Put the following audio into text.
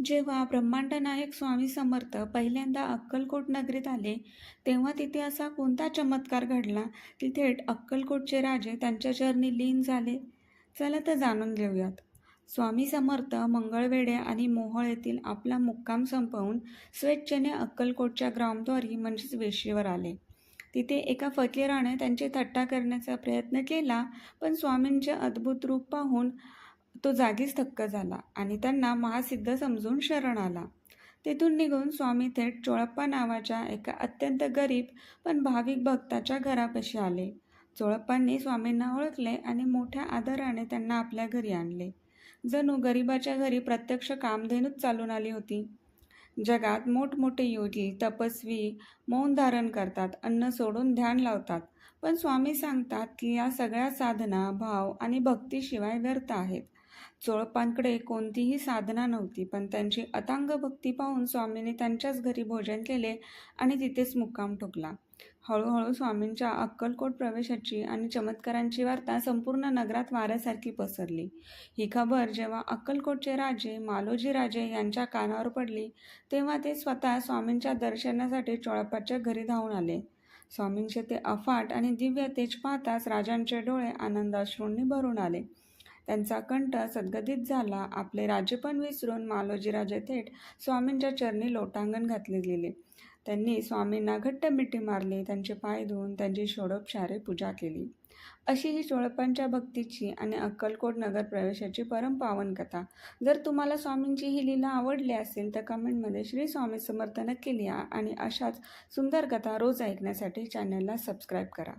जेव्हा ब्रह्मांड नायक स्वामी समर्थ पहिल्यांदा अक्कलकोट नगरीत आले, तेव्हा तिथे असा कोणता चमत्कार घडला की थेट अक्कलकोटचे राजे त्यांच्या चरणी लीन झाले? चला तर जाणून घेऊयात. स्वामी समर्थ मंगळवेढे आणि मोहोळ येथील आपला मुक्काम संपवून स्वेच्छेने अक्कलकोटच्या ग्रामद्वारी म्हणजेच वेशीवर आले. तिथे एका फकीराने त्यांची थट्टा करण्याचा प्रयत्न केला, पण स्वामींचे अद्भुत रूप पाहून तो जागीच थक्क झाला आणि त्यांना महासिद्ध समजून शरण आला. तेथून निघून स्वामी थेट चोळप्पा नावाच्या एका अत्यंत गरीब पण भाविक भक्ताच्या घरापाशी आले. चोळप्पांनी स्वामींना ओळखले आणि मोठ्या आदराने त्यांना आपल्या घरी आणले. जणू गरिबाच्या घरी प्रत्यक्ष कामधेनूच चालून आली होती. जगात मोठमोठे योगी, तपस्वी मौन धारण करतात, अन्न सोडून ध्यान लावतात. पण स्वामी सांगतात की या सगळ्या साधना भाव आणि भक्तीशिवाय व्यर्थ आहेत. चोळप्पांकडे कोणतीही साधना नव्हती, पण त्यांची अथांग भक्ती पाहून स्वामींनी त्यांच्याच घरी भोजन केले आणि तिथेच मुक्काम ठोकला. हळूहळू स्वामींच्या अक्कलकोट प्रवेशाची आणि चमत्कारांची वार्ता संपूर्ण नगरात वाऱ्यासारखी पसरली. ही खबर जेव्हा अक्कलकोटचे राजे मालोजी राजे यांच्या कानावर पडली, तेव्हा ते स्वतः स्वामींच्या दर्शनासाठी चोळप्पाच्या घरी धावून आले. स्वामींचे ते अफाट आणि दिव्य तेज पाहताच राजांचे डोळे आनंदाश्रूंनी भरून आले. त्यांचा कंठ सद्गदित झाला. आपले राज्यपण विसरून मालोजी राजे थेट स्वामींच्या चरणी लोटांगण घातले गेले. त्यांनी स्वामींना घट्ट मिठी मारली, त्यांचे पाय धुवून त्यांची षोडोपचारे पूजा केली. अशी ही चोळप्पांच्या भक्तीची आणि अक्कलकोट नगर प्रवेशाची परमपावन कथा. जर तुम्हाला स्वामींची ही लीला आवडली असेल तर कमेंटमध्ये श्री स्वामी समर्थ नक्की लिहा आणि अशाच सुंदर कथा रोज ऐकण्यासाठी चॅनलला सबस्क्राईब करा.